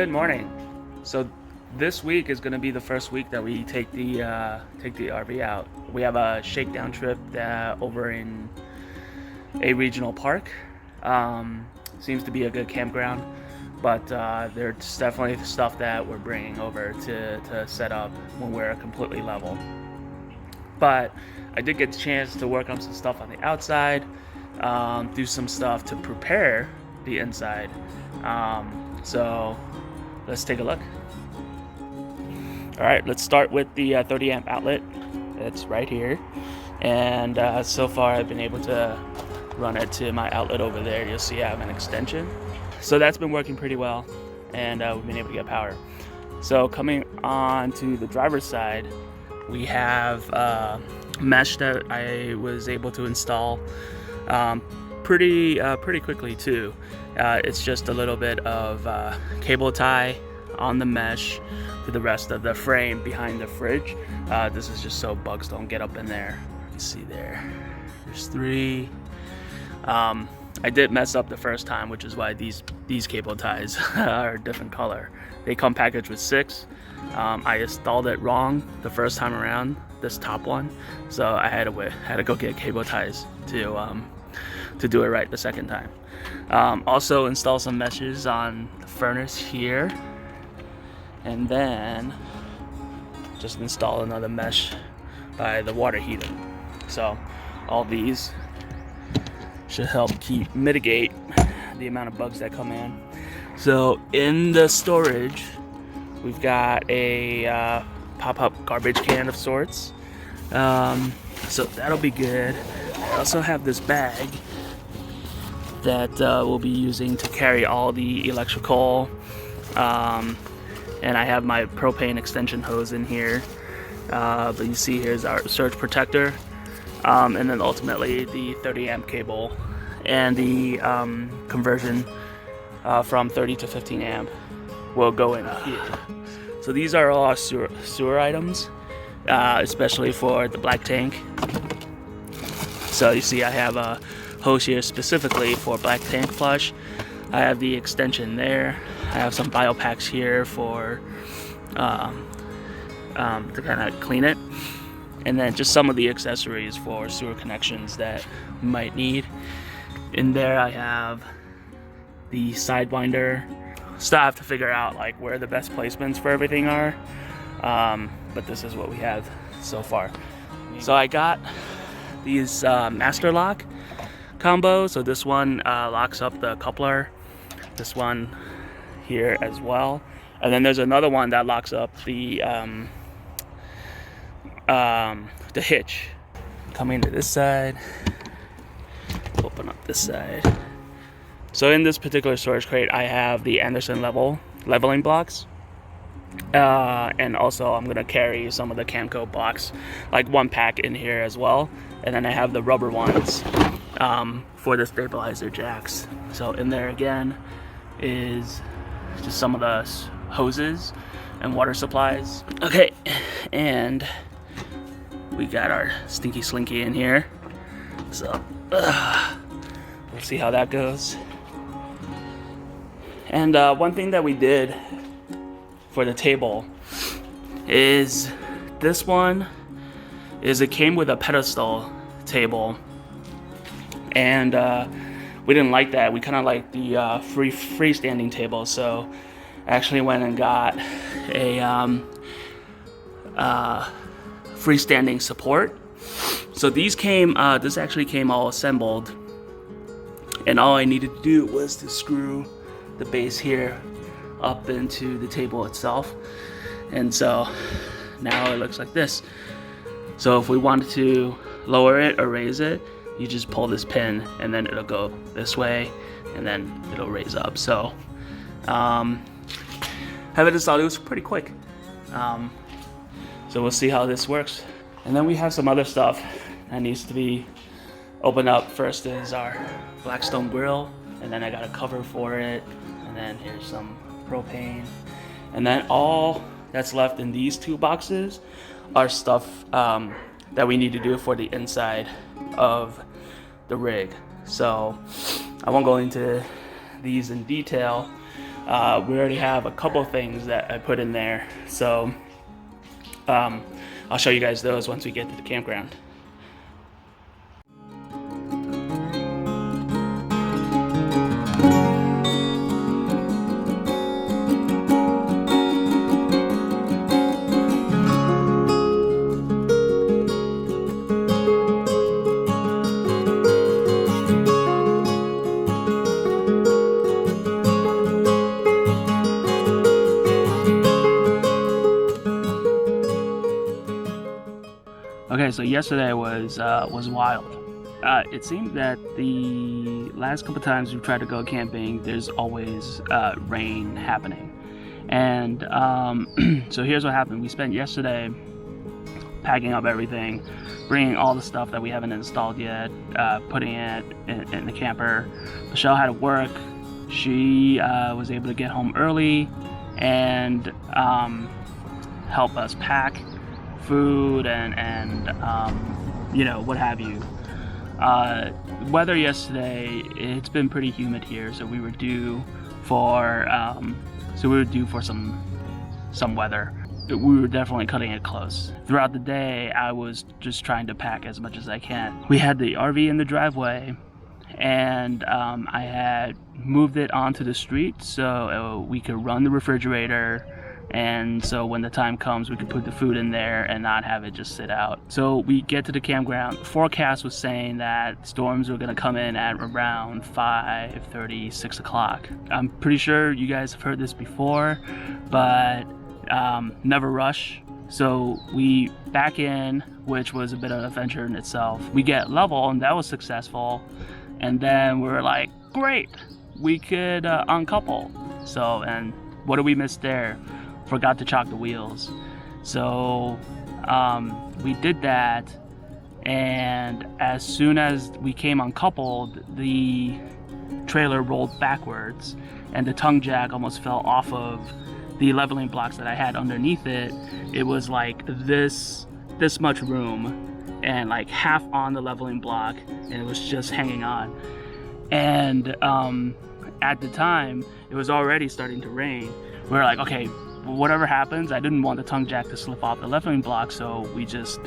Good morning. So this week is going to be the first week that we take the RV out. We have a shakedown trip over in a regional park. Seems to be a good campground, but there's definitely stuff that we're bringing over to set up when we're completely level. But I did get the chance to work on some stuff on the outside, do some stuff to prepare the inside. So let's take a look. All right, let's start with the 30 amp outlet. It's right here. And so far I've been able to run it to my outlet over there. You'll see I have an extension. So that's been working pretty well, and we've been able to get power. So coming on to the driver's side, we have mesh that I was able to install pretty quickly too. It's just a little bit of cable tie on the mesh to the rest of the frame behind the fridge. This is just so bugs don't get up in there. You can see there's 3. I did mess up the first time, which is why these cable ties are a different color. They come packaged with 6. I installed it wrong the first time around, this top one, so I had to go get cable ties to do it right the second time. Also install some meshes on the furnace here, and then just install another mesh by the water heater. So all these should help mitigate the amount of bugs that come in. So in the storage, we've got a pop-up garbage can of sorts. So that'll be good. I also have this bag that we'll be using to carry all the electrical, and I have my propane extension hose in here, but you see here's our surge protector, and then ultimately the 30 amp cable and the conversion from 30 to 15 amp will go in here. So these are all our sewer items, especially for the black tank. So you see I have a hose here specifically for black tank flush. I have the extension there. I have some bio packs here for to kind of clean it, and then just some of the accessories for sewer connections that you might need. In there I have the sidewinder. Still have to figure out like where the best placements for everything are, but this is what we have so far. So I got these master lock combo. So this one locks up the coupler, this one here as well, and then there's another one that locks up the hitch. Coming to this side, open up this side. So in this particular storage crate, I have the Anderson leveling blocks, and also I'm gonna carry some of the Camco blocks, like 1 pack in here as well, and then I have the rubber ones for the stabilizer jacks. So in there again is just some of the hoses and water supplies. Okay, and we got our Stinky Slinky in here. So we'll see how that goes. And one thing that we did for the table is this one it came with a pedestal table, and we didn't like that. We kind of like the freestanding table, so I actually went and got a freestanding support. So these came, this actually came all assembled, and all I needed to do was to screw the base here up into the table itself, and so now it looks like this. So if we wanted to lower it or raise it, you just pull this pin and then it'll go this way and then it'll raise up. So have it installed. It was pretty quick. So we'll see how this works. And then we have some other stuff that needs to be opened up. First is our Blackstone grill, and then I got a cover for it, and then here's some propane, and then all that's left in these 2 boxes are stuff that we need to do for the inside of the rig. So I won't go into these in detail, We already have a couple things that I put in there, so I'll show you guys those once we get to the campground. Okay, so yesterday was wild. It seemed that the last couple times we've tried to go camping, there's always rain happening. And so here's what happened. We spent yesterday packing up everything, bringing all the stuff that we haven't installed yet, putting it in the camper. Michelle had to work. She was able to get home early and help us pack food and you know, what have you. Weather yesterday, it's been pretty humid here, so we were due for some weather. We were definitely cutting it close. Throughout the day, I was just trying to pack as much as I can. We had the RV in the driveway, and I had moved it onto the street so we could run the refrigerator, and so when the time comes we could put the food in there and not have it just sit out. So we get to the campground. The forecast was saying that storms were going to come in at around 5:30, 6 o'clock. I'm pretty sure you guys have heard this before, but never rush. So we back in, which was a bit of an adventure in itself. We get level, and that was successful, and then we were like, great, we could uncouple. So, and what did we miss there? Forgot to chock the wheels. So we did that, and as soon as we came uncoupled, the trailer rolled backwards and the tongue jack almost fell off of the leveling blocks that I had underneath it. It was like this much room and like half on the leveling block, and it was just hanging on. And at the time it was already starting to rain. We were like, okay, whatever happens, I didn't want the tongue jack to slip off the leveling block, so we just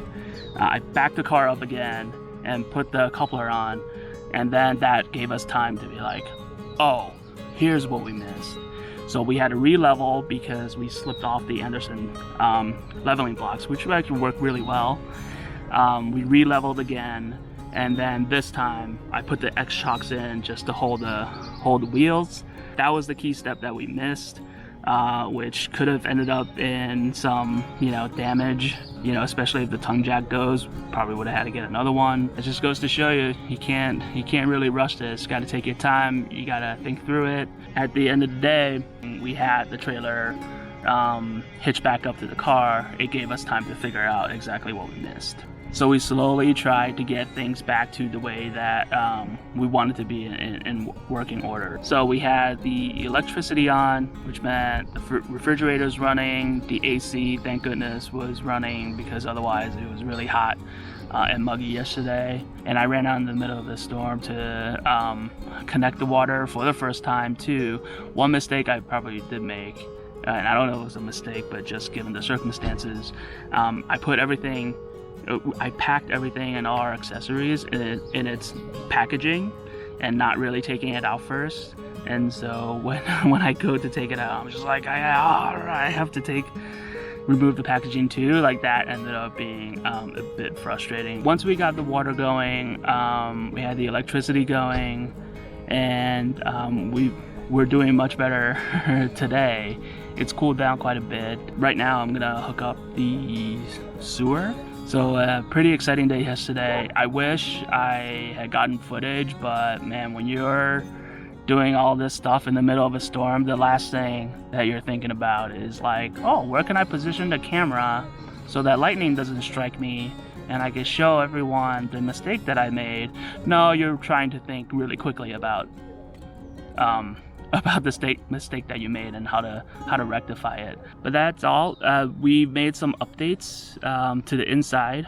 I backed the car up again and put the coupler on, and then that gave us time to be like, oh, here's what we missed. So we had to re-level because we slipped off the Anderson leveling blocks, which actually worked really well. We re-leveled again, and then this time I put the X shocks in just to hold the wheels. That was the key step that we missed, which could have ended up in some, damage, especially if the tongue jack goes. Probably would have had to get another one. It just goes to show you, you can't really rush this. Got to take your time. You got to think through it. At the end of the day, we had the trailer hitched back up to the car. It gave us time to figure out exactly what we missed. So we slowly tried to get things back to the way that we wanted to be in working order. So we had the electricity on, which meant the refrigerator's running. The AC, thank goodness, was running because otherwise it was really hot and muggy yesterday. And I ran out in the middle of the storm to connect the water for the first time too. One mistake I probably did make, and I don't know if it was a mistake, but just given the circumstances, I packed everything and all our accessories in its packaging and not really taking it out first. And so when I go to take it out, I'm just like, I have to remove the packaging too. Like, that ended up being a bit frustrating. Once we got the water going, we had the electricity going, and we're doing much better today. It's cooled down quite a bit. Right now I'm gonna hook up the sewer. So pretty exciting day yesterday. I wish I had gotten footage, but man, when you're doing all this stuff in the middle of a storm, the last thing that you're thinking about is like, oh, where can I position the camera so that lightning doesn't strike me and I can show everyone the mistake that I made. No, you're trying to think really quickly about the mistake that you made and how to rectify it. But that's all. We made some updates to the inside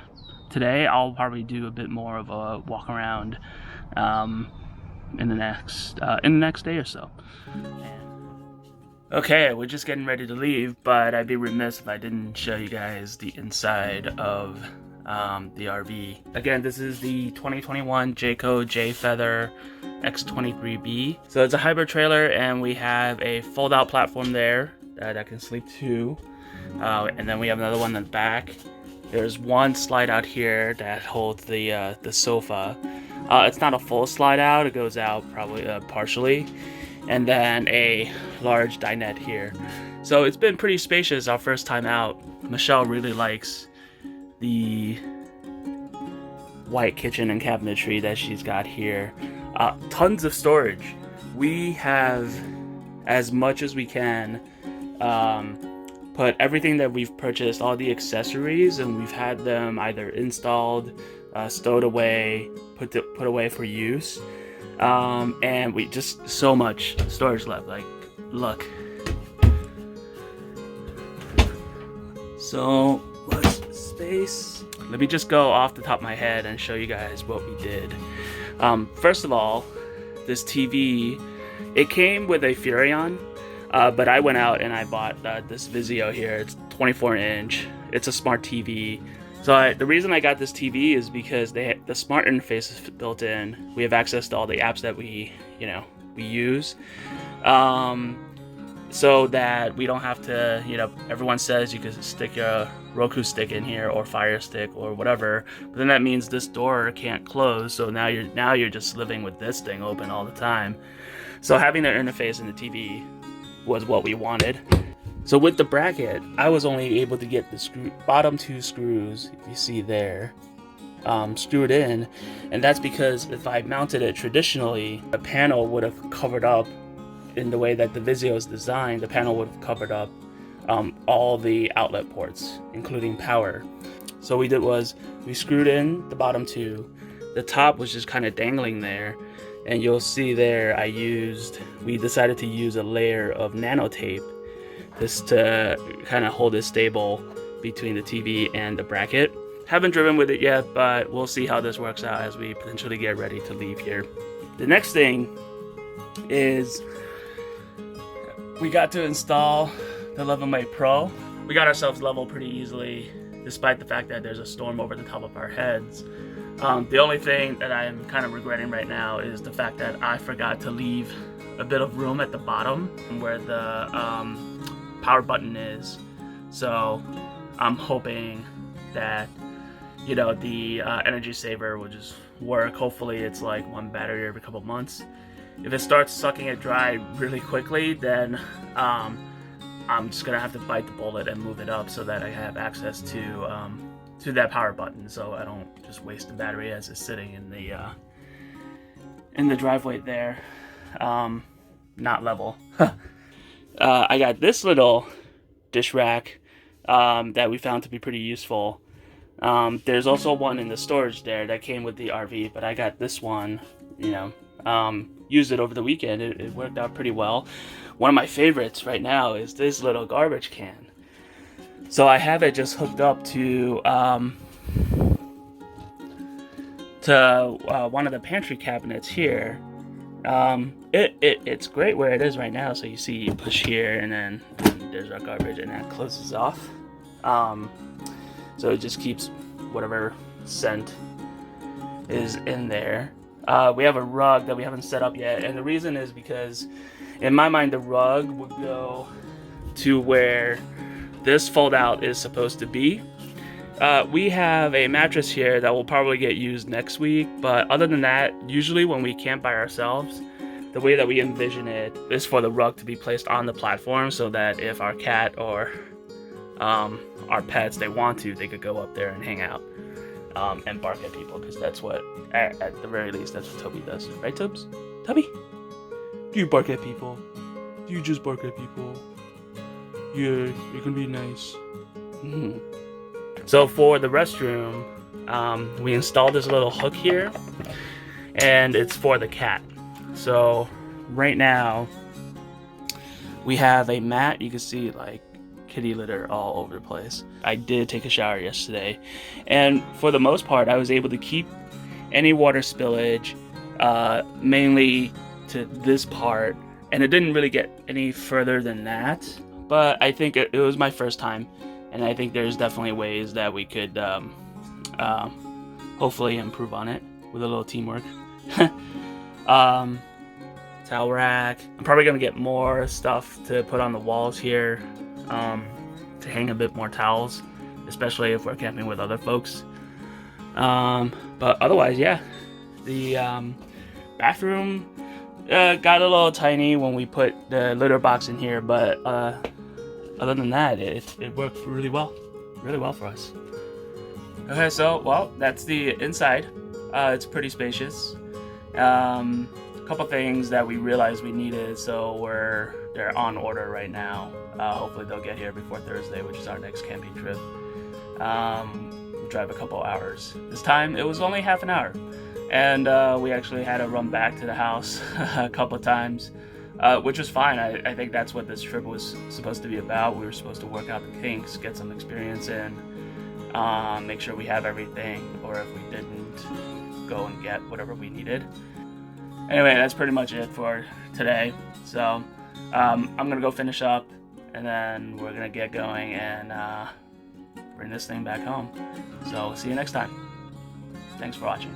today. I'll probably do a bit more of a walk around in the next day or so. Okay, we're just getting ready to leave, but I'd be remiss if I didn't show you guys the inside of the RV. Again, this is the 2021 Jayco J-Feather X23B. So it's a hybrid trailer, and we have a fold-out platform there that I can sleep to. And then we have another one in the back. There's one slide out here that holds the sofa. It's not a full slide out, it goes out probably partially. And then a large dinette here. So it's been pretty spacious our first time out. Michelle really likes the white kitchen and cabinetry that she's got here. Tons of storage. We have, as much as we can, put everything that we've purchased, all the accessories, and we've had them either installed, stowed away, put away for use. And we just so much storage left. Like, look. So much space. Let me just go off the top of my head and show you guys what we did. First of all, this TV, it came with a Furrion, but I went out and I bought this Vizio here. It's 24-inch. It's a smart TV. So the reason I got this TV is because the smart interface is built in. We have access to all the apps that we use, so that we don't have to, everyone says you can stick your Roku stick in here or Fire Stick or whatever, but then that means this door can't close. So now you're just living with this thing open all the time. So having an interface in the TV was what we wanted. So with the bracket, I was only able to get the bottom two screws, if you see there, screwed in, and that's because if I mounted it traditionally, the panel would have covered up, in the way that the Vizio is designed, the panel would have covered up all the outlet ports, including power. So what we did was, we screwed in the bottom two, the top was just kind of dangling there, and you'll see there we decided to use a layer of nano tape just to kind of hold it stable between the TV and the bracket. Haven't driven with it yet, but we'll see how this works out as we potentially get ready to leave here. The next thing is we got to install the Levelmate Pro. We got ourselves level pretty easily, despite the fact that there's a storm over the top of our heads. The only thing that I'm kind of regretting right now is the fact that I forgot to leave a bit of room at the bottom where the power button is. So I'm hoping that the energy saver will just work. Hopefully it's like one battery every couple months. If it starts sucking it dry really quickly, then I'm just gonna have to bite the bullet and move it up so that I have access to that power button, so I don't just waste the battery as it's sitting in the driveway there. Not level. I got this little dish rack that we found to be pretty useful. There's also one in the storage there that came with the RV, but I got this one, used it over the weekend. It worked out pretty well. One of my favorites right now is this little garbage can. So I have it just hooked up to one of the pantry cabinets here. It's great where it is right now. So you see, you push here, and then there's our garbage, and that closes off. So it just keeps whatever scent is in there. We have a rug that we haven't set up yet, and the reason is because, in my mind, the rug would go to where this fold out is supposed to be. We have a mattress here that will probably get used next week, but other than that, usually when we camp by ourselves, the way that we envision it is for the rug to be placed on the platform, so that if our cat or our pets, they want to, they could go up there and hang out and bark at people, because that's what, at the very least, that's what Toby does. Right, Tubs? Tubby? Do you bark at people? Do you just bark at people? Yeah, you can be nice. Mm-hmm. So for the restroom, we installed this little hook here, and it's for the cat. So right now, we have a mat. You can see like kitty litter all over the place. I did take a shower yesterday, and for the most part, I was able to keep any water spillage mainly to this part, and it didn't really get any further than that. But I think it was my first time, and I think there's definitely ways that we could hopefully improve on it with a little teamwork. Towel rack. I'm probably gonna get more stuff to put on the walls here, to hang a bit more towels, especially if we're camping with other folks. But otherwise, yeah, the bathroom got a little tiny when we put the litter box in here, but other than that, it worked really well for us. Okay, so well, that's the inside. It's pretty spacious. A couple things that we realized we needed, so they're on order right now. Hopefully they'll get here before Thursday, which is our next camping trip. We'll drive a couple hours. This time it was only half an hour, and we actually had to run back to the house a couple times, which was fine. I think that's what this trip was supposed to be about. We were supposed to work out the kinks, get some experience in, make sure we have everything, or if we didn't, go and get whatever we needed. Anyway, that's pretty much it for today. So I'm gonna go finish up, and then we're gonna get going and bring this thing back home. So see you next time. Thanks for watching.